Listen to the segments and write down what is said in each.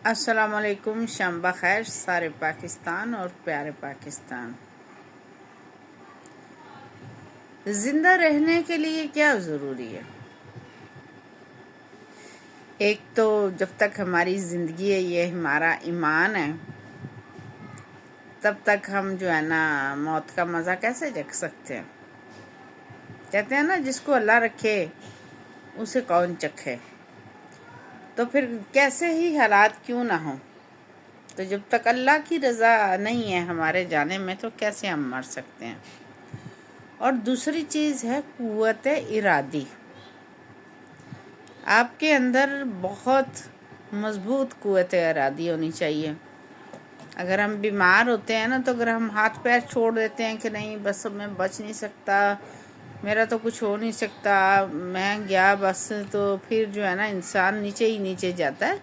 السلام علیکم، شام بخیر سارے پاکستان اور پیارے پاکستان۔ زندہ رہنے کے لیے کیا ضروری ہے؟ ایک تو جب تک ہماری زندگی ہے، یہ ہمارا ایمان ہے، تب تک ہم جو ہے نا موت کا مزہ کیسے چکھ سکتے ہیں؟ کہتے ہیں نا جس کو اللہ رکھے اسے کون چکھے۔ تو پھر کیسے ہی حالات کیوں نہ ہوں، تو جب تک اللہ کی رضا نہیں ہے ہمارے جانے میں تو کیسے ہم مر سکتے ہیں؟ اور دوسری چیز ہے قوت ارادی۔ آپ کے اندر بہت مضبوط قوت ارادی ہونی چاہیے۔ اگر ہم بیمار ہوتے ہیں نا تو اگر ہم ہاتھ پیر چھوڑ دیتے ہیں کہ نہیں بس میں بچ نہیں سکتا، میرا تو کچھ ہو نہیں سکتا، میں گیا بس، تو پھر جو ہے نا انسان نیچے ہی نیچے جاتا ہے،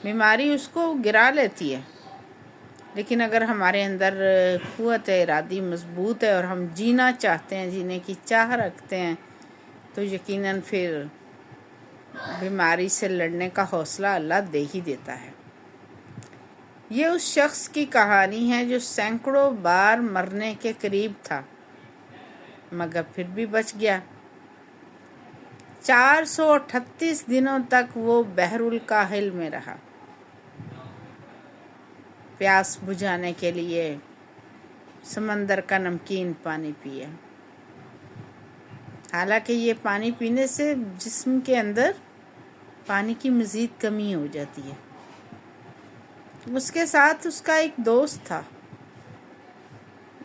بیماری اس کو گرا لیتی ہے۔ لیکن اگر ہمارے اندر قوت ارادی مضبوط ہے اور ہم جینا چاہتے ہیں، جینے کی چاہ رکھتے ہیں، تو یقیناً پھر بیماری سے لڑنے کا حوصلہ اللہ دے ہی دیتا ہے۔ یہ اس شخص کی کہانی ہے جو سینکڑوں بار مرنے کے قریب تھا مگر پھر بھی بچ گیا۔ 438 دنوں تک وہ بحر الکاہل میں رہا، پیاس بجھانے کے لیے سمندر کا نمکین پانی پیا۔ حالانکہ یہ پانی پینے سے جسم کے اندر پانی کی مزید کمی ہو جاتی ہے۔ اس کے ساتھ اس کا ایک دوست تھا،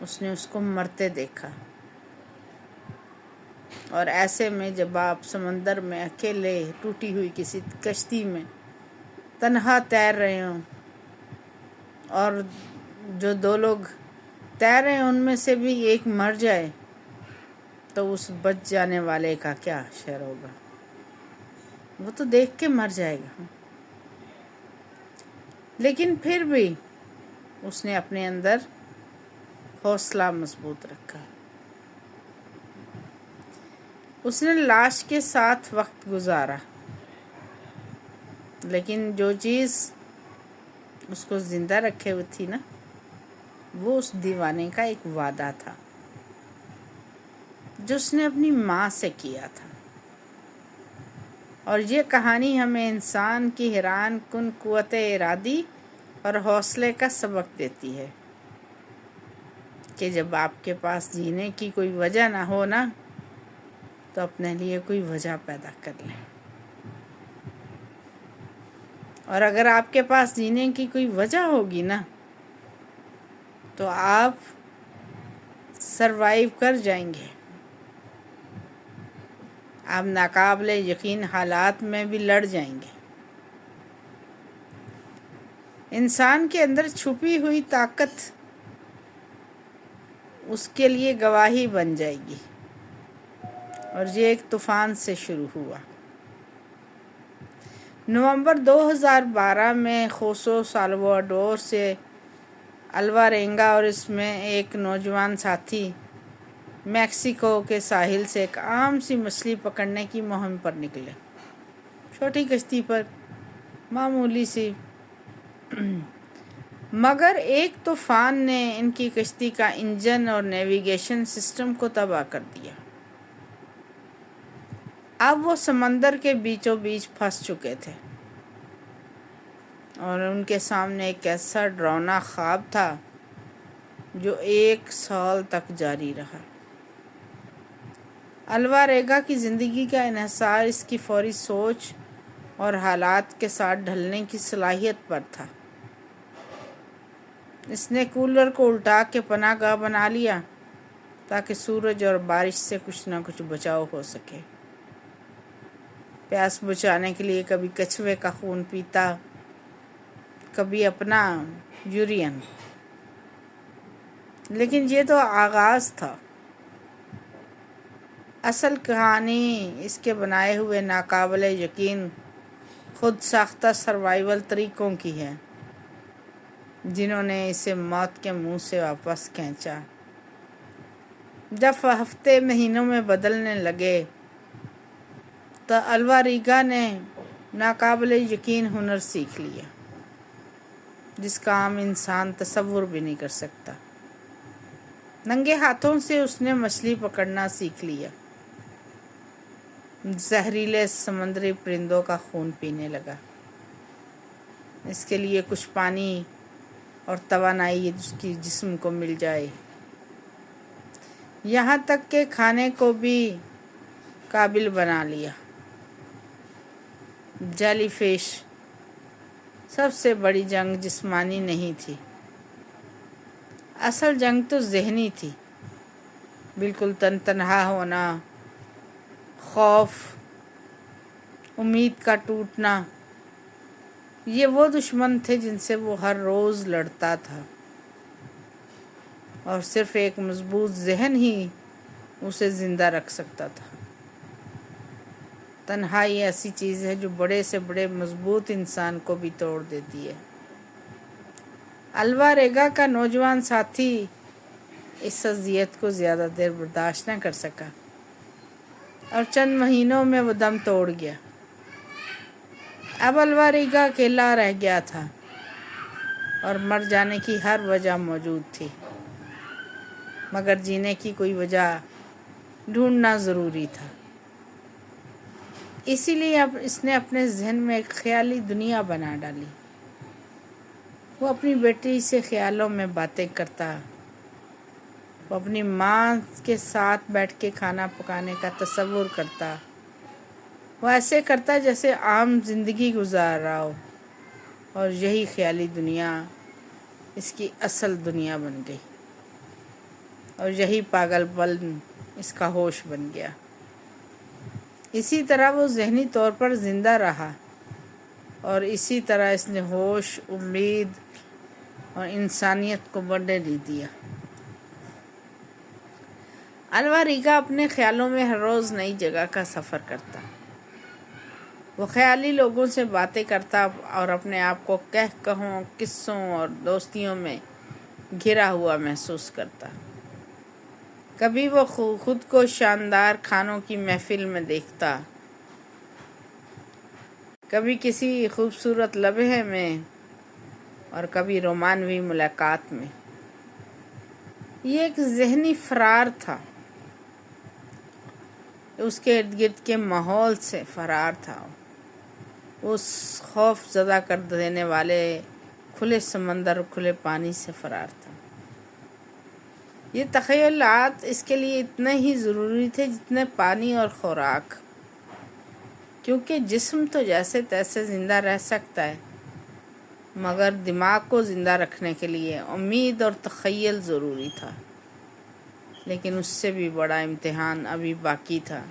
اس نے اس کو مرتے دیکھا، اور ایسے میں جب آپ سمندر میں اکیلے ٹوٹی ہوئی کسی کشتی میں تنہا تیر رہے ہوں اور جو دو لوگ تیر رہے ہیں ان میں سے بھی ایک مر جائے تو اس بچ جانے والے کا کیا شعر ہوگا؟ وہ تو دیکھ کے مر جائے گا۔ لیکن پھر بھی اس نے اپنے اندر حوصلہ مضبوط رکھا۔ اس نے لاش کے ساتھ وقت گزارا، لیکن جو چیز اس کو زندہ رکھے ہوئی تھی نا، وہ اس دیوانے کا ایک وعدہ تھا جو اس نے اپنی ماں سے کیا تھا۔ اور یہ کہانی ہمیں انسان کی حیران کن قوت ارادی اور حوصلے کا سبق دیتی ہے کہ جب آپ کے پاس جینے کی کوئی وجہ نہ ہو نا، تو اپنے لیے کوئی وجہ پیدا کر لیں، اور اگر آپ کے پاس جینے کی کوئی وجہ ہوگی نا تو آپ سروائیو کر جائیں گے۔ آپ ناقابل یقین حالات میں بھی لڑ جائیں گے۔ انسان کے اندر چھپی ہوئی طاقت اس کے لیے گواہی بن جائے گی۔ اور یہ ایک طوفان سے شروع ہوا۔ نومبر 2012 میں خوسو سالواڈور سے الوارینگا اور اس میں ایک نوجوان ساتھی میکسیکو کے ساحل سے ایک عام سی مچھلی پکڑنے کی مہم پر نکلے، چھوٹی کشتی پر، معمولی سی، مگر ایک طوفان نے ان کی کشتی کا انجن اور نیویگیشن سسٹم کو تباہ کر دیا۔ اب وہ سمندر کے بیچوں بیچ پھنس چکے تھے اور ان کے سامنے ایک ایسا ڈراؤنا خواب تھا جو 1 سال تک جاری رہا۔ الوارینگا کی زندگی کا انحصار اس کی فوری سوچ اور حالات کے ساتھ ڈھلنے کی صلاحیت پر تھا۔ اس نے کولر کو الٹا کے پناہ گاہ بنا لیا تاکہ سورج اور بارش سے کچھ نہ کچھ بچاؤ ہو سکے۔ پیاس بجھانے کے لیے کبھی کچھوے کا خون پیتا، کبھی اپنا یورین۔ لیکن یہ تو آغاز تھا، اصل کہانی اس کے بنائے ہوئے ناقابل یقین خود ساختہ سروائیول طریقوں کی ہے جنہوں نے اسے موت کے منہ سے واپس کھینچا۔ جب ہفتے مہینوں میں بدلنے لگے تو الوارینگا نے ناقابل یقین ہنر سیکھ لیا۔ جس کا عام انسان تصور بھی نہیں کر سکتا۔ ننگے ہاتھوں سے اس نے مچھلی پکڑنا سیکھ لیا، زہریلے سمندری پرندوں کا خون پینے لگا۔ اس کے لیے کچھ پانی اور توانائی اس کی جسم کو مل جائے، یہاں تک کہ کھانے کو بھی قابل بنا لیا۔ جیلی فش سب سے بڑی جنگ جسمانی نہیں تھی، اصل جنگ تو ذہنی تھی۔ بالکل تنہا ہونا، خوف، امید کا ٹوٹنا، یہ وہ دشمن تھے جن سے وہ ہر روز لڑتا تھا، اور صرف ایک مضبوط ذہن ہی اسے زندہ رکھ سکتا تھا۔ تنہائی ایسی چیز ہے جو بڑے سے بڑے مضبوط انسان کو بھی توڑ دیتی ہے۔ الواریگا کا نوجوان ساتھی اس اذیت کو زیادہ دیر برداشت نہ کر سکا اور چند مہینوں میں وہ دم توڑ گیا۔ اب الواریگا اکیلا رہ گیا تھا اور مر جانے کی ہر وجہ موجود تھی، مگر جینے کی کوئی وجہ ڈھونڈنا ضروری تھا۔ اسی لیے اب اس نے اپنے ذہن میں ایک خیالی دنیا بنا ڈالی۔ وہ اپنی بیٹی سے خیالوں میں باتیں کرتا، وہ اپنی ماں کے ساتھ بیٹھ کے کھانا پکانے کا تصور کرتا، وہ ایسے کرتا جیسے عام زندگی گزار رہا ہو، اور یہی خیالی دنیا اس کی اصل دنیا بن گئی، اور یہی پاگل پن اس کا ہوش بن گیا۔ اسی طرح وہ ذہنی طور پر زندہ رہا، اور اسی طرح اس نے ہوش، امید اور انسانیت کو بڑھنے نہیں دیا۔ الواریگا اپنے خیالوں میں ہر روز نئی جگہ کا سفر کرتا، وہ خیالی لوگوں سے باتیں کرتا اور اپنے آپ کو کہوں، قصوں اور دوستیوں میں گھرا ہوا محسوس کرتا۔ کبھی وہ خود کو شاندار کھانوں کی محفل میں دیکھتا، کبھی کسی خوبصورت لمحے میں، اور کبھی رومانوی ملاقات میں۔ یہ ایک ذہنی فرار تھا، اس کے ارد گرد کے ماحول سے فرار تھا، اس خوف زدہ کر دینے والے کھلے سمندر اور کھلے پانی سے فرار تھا۔ یہ تخیلات اس کے لیے اتنے ہی ضروری تھے جتنے پانی اور خوراک، کیونکہ جسم تو جیسے تیسے زندہ رہ سکتا ہے، مگر دماغ کو زندہ رکھنے کے لیے امید اور تخیل ضروری تھا۔ لیکن اس سے بھی بڑا امتحان ابھی باقی تھا۔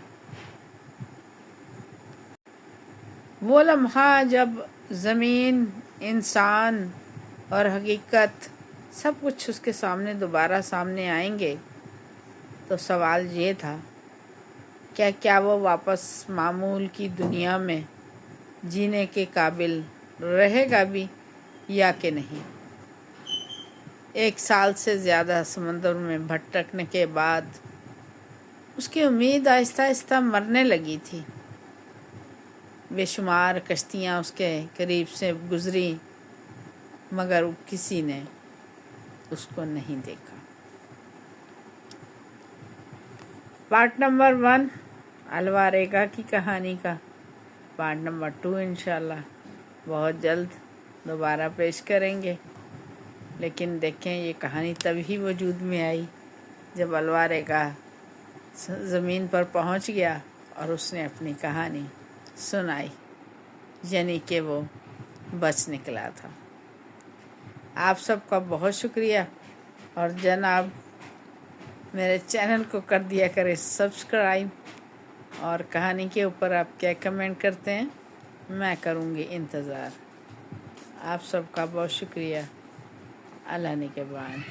وہ لمحہ جب زمین، انسان اور حقیقت سب کچھ اس کے سامنے دوبارہ سامنے آئیں گے، تو سوال یہ تھا کہ کیا وہ واپس معمول کی دنیا میں جینے کے قابل رہے گا بھی یا کہ نہیں۔ 1 سال سے زیادہ سمندر میں بھٹکنے کے بعد اس کی امید آہستہ آہستہ مرنے لگی تھی۔ بے شمار کشتیاں اس کے قریب سے گزری، مگر کسی نے اس کو نہیں دیکھا۔ پارٹ نمبر 1 الواریگا کی کہانی کا پارٹ نمبر 2 انشاءاللہ بہت جلد دوبارہ پیش کریں گے۔ لیکن دیکھیں، یہ کہانی تبھی وجود میں آئی جب الواریگا زمین پر پہنچ گیا اور اس نے اپنی کہانی سنائی، یعنی کہ وہ بچ نکلا تھا۔ آپ سب کا بہت شکریہ، اور جناب میرے چینل کو کر دیا کرے سبسکرائب، اور کہانی کے اوپر آپ کیا کمنٹ کرتے ہیں میں کروں گی انتظار۔ آپ سب کا بہت شکریہ۔ اللہ نگہبان۔